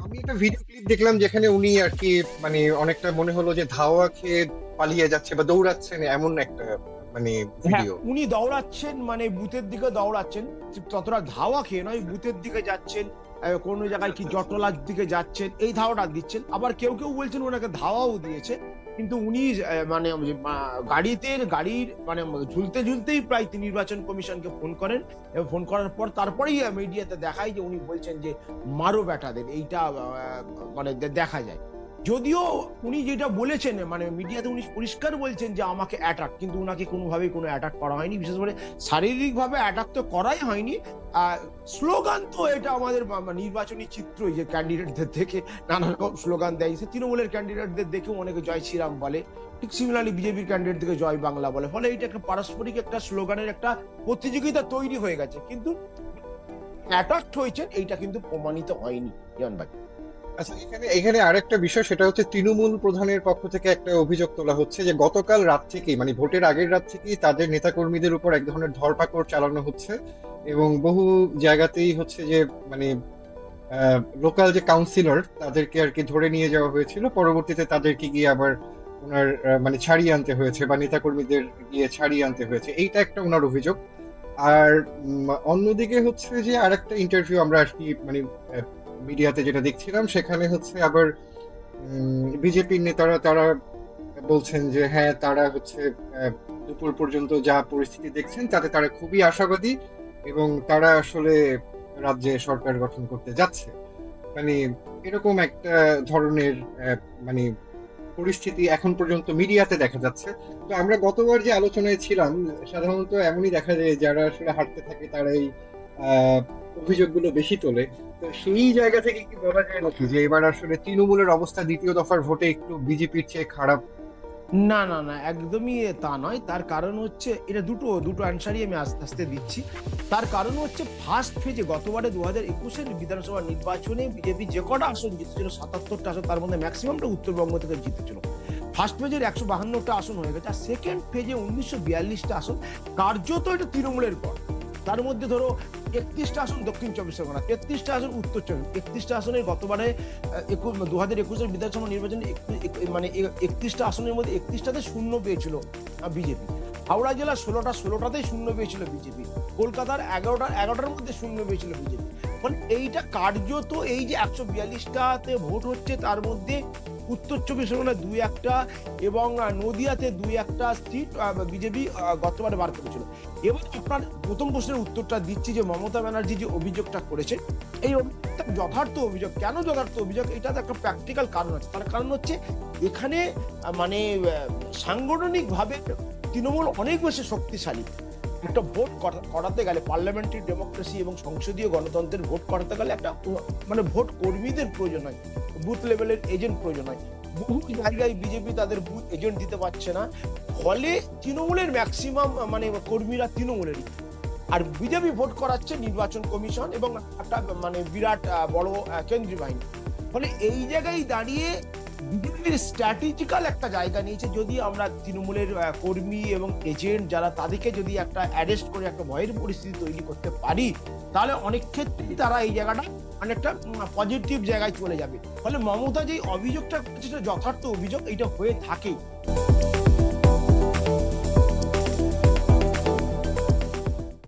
আমি একটা video clip দেখলাম যেখানে উনি আর কি মানে অনেকটা মনে হলো যে ধাওয়া খেয়ে পালিয়ে যাচ্ছে বা দৌড়াচ্ছেন এমন একটা মানে হ্যাঁ, ভিডিও। উনি দৌড়াচ্ছেন, মানে বুথের দিকে দৌড়াচ্ছেন, ততটা ধাওয়া খেয়ে নয়, বুথের দিকে যাচ্ছেন, কোনো আচ্ছা জায়গায় কি আচ্ছা আচ্ছা। জটলার দিকে যাচ্ছেন, এই ধাওয়াটা দিচ্ছেন। আবার কেউ কেউ বলছেন ওনাকে ধাওয়াও দিয়েছে, কিন্তু উনি মানে গাড়ির মানে ঝুলতে ঝুলতেই প্রায় তিনি নির্বাচন কমিশনকে ফোন করেন, এবং ফোন করার পর তারপরেই মিডিয়াতে দেখায় যে উনি বলছেন যে মারো ব্যাটাদের, এইটা মানে দেখা যায়। যদিও উনি যেটা বলেছেন, মানে মিডিয়াতে উনি পরিষ্কার বলছেন যে আমাকে অ্যাটাক, কিন্তু উনাকে কোনোভাবেই কোনো অ্যাটাক করা হয়নি, বিশেষ করে শারীরিকভাবে অ্যাটাক তো করাই হয়নি। স্লোগান তো এটা আমাদের নির্বাচনী চিত্রই, যে ক্যান্ডিডেটদের দেখে নানা রকম স্লোগান দেয়, সে তৃণমূলের ক্যান্ডিডেটদের দেখেও অনেকে জয় শ্রীরাম বলে, ঠিক সিমিলারলি বিজেপির ক্যান্ডিডেট থেকে জয় বাংলা বলে, ফলে এটা একটা পারস্পরিক একটা স্লোগানের একটা প্রতিযোগিতা তৈরি হয়ে গেছে, কিন্তু অ্যাটাক হয়েছে এইটা কিন্তু প্রমাণিত হয়নি জন ভাই। আচ্ছা, এখানে এখানে আরেকটা বিষয়, সেটা হচ্ছে তৃণমূল প্রধানের পক্ষ থেকে একটা অভিযোগ তোলা হচ্ছে যে গতকাল রাত থেকেই মানে ভোটের আগের রাত থেকেই তাদের নেতাকর্মীদের উপর এক ধরনের ধরপাকড় চালানো হচ্ছে, এবং বহু জায়গাতেই হচ্ছে যে মানে লোকাল যে কাউন্সিলর তাদেরকে আর কি ধরে নিয়ে যাওয়া হয়েছিল, পরবর্তীতে তাদেরকে গিয়ে আবার ওনার মানে ছাড়িয়ে আনতে হয়েছে বা নেতাকর্মীদের গিয়ে ছাড়িয়ে আনতে হয়েছে, এইটা একটা ওনার অভিযোগ। আর অন্যদিকে হচ্ছে যে আরেকটা ইন্টারভিউ আমরা আর কি মানে মিডিয়াতে যেটা দেখছিলাম, সেখানে হচ্ছে আবার বিজেপির নেতারা তারা বলছেন যে হ্যাঁ তারা হচ্ছে দুপুর পর্যন্ত যা পরিস্থিতি দেখছেন তাতে তারা খুবই আশাবাদী, এবং তারা আসলে রাজ্যে সরকার গঠন করতে যাচ্ছে। মানে এরকম একটা ধরনের মানে পরিস্থিতি এখন পর্যন্ত মিডিয়াতে দেখা যাচ্ছে। তো আমরা গতবার যে আলোচনায় ছিলাম, সাধারণত এমনই দেখা যায় যারা আসলে হাঁটতে থাকে তারা এই আহ, অভিযোগগুলো বেশি তোলে। তো সেই জায়গা থেকে কি বলা যায় নাকি যে এবার আসলে তৃণমূলের অবস্থা দ্বিতীয় দফার ভোটে একটু বিজেপির চেয়ে খারাপ? না না না, একদমই তা নয়। তার কারণ হচ্ছে, এটা দুটো দুটো অ্যান্সারই আমি আস্তে আস্তে দিচ্ছি। তার কারণ হচ্ছে, ফার্স্ট ফেজে গতবারে 2021-এর বিধানসভা নির্বাচনে বিজেপি যে কটা আসন জিতেছিল, 77টা আসন, তার মধ্যে ম্যাক্সিমামটা উত্তরবঙ্গ থেকে জিতেছিল। ফার্স্ট ফেজের 152টা আসন হয়ে গেছে, আর সেকেন্ড ফেজে 1942টা আসন, কার্যত এটা তৃণমূলের পর। তার মধ্যে ধরো 31টা আসন দক্ষিণ চব্বিশ পরগনা, 33টা আসন উত্তর চব্বিশ, 31টা আসনের গতবারে 2021-এর বিধানসভা নির্বাচনে মানে 31টা আসনের মধ্যে 31টাতে শূন্য পেয়েছিল বিজেপি। হাওড়া জেলা 16টাতেই শূন্য পেয়েছিল বিজেপি। কলকাতার 11টার মধ্যে শূন্য পেয়েছিল বিজেপি। মানে এইটা কার্যত, এই যে 142টাতে ভোট হচ্ছে, তার মধ্যে উত্তর চব্বিশ পরগনায় 2-1টা এবং নদিয়াতে 2-1টা সিট বিজেপি গতবারে বার করেছিল। এবার আপনার প্রথম প্রশ্নের উত্তরটা দিচ্ছি, যে মমতা ব্যানার্জি যে অভিযোগটা করেছে, এই অভিযোগটা যথার্থ অভিযোগ। কেন যথার্থ অভিযোগ? এটাতে একটা প্র্যাকটিক্যাল কারণ আছে। তার কারণ হচ্ছে, এখানে মানে সাংগঠনিকভাবে তৃণমূল অনেক বেশি শক্তিশালী। একটা ভোট করাতে গেলে, পার্লামেন্টারি ডেমোক্রেসি এবং সংসদীয় গণতন্ত্রের ভোট করাতে গেলে একটা মানে ভোট কর্মীদের প্রয়োজন হয়, বুথ লেভেলের এজেন্ট প্রয়োজন হয়। বহু জায়গায় বিজেপি তাদের বুথ এজেন্ট দিতে পারছে না, ফলে তৃণমূলের ম্যাক্সিমাম মানে কর্মীরা তৃণমূলেরই। আর বিজেপি ভোট করাচ্ছে নির্বাচন কমিশন এবং একটা মানে বিরাট বড় কেন্দ্রীয় বাহিনী। ফলে এই জায়গায় দাঁড়িয়ে বিজেপির স্ট্র্যাটেজিক্যাল একটা জায়গা নিয়েছে। যদি আমরা তৃণমূলের কর্মী এবং এজেন্ট যারা, তাদেরকে যদি একটা অ্যারেস্ট করে একটা ভয়ের পরিস্থিতি তৈরি করতে পারি, তাহলে অনেক ক্ষেত্রেই তারা এই জায়গাটা অনেকটা পজিটিভ জায়গায় চলে যাবে। ফলে মমতা যে অভিযোগটা করছে, সেটা যথার্থ অভিযোগ, এটা হয়ে থাকেই।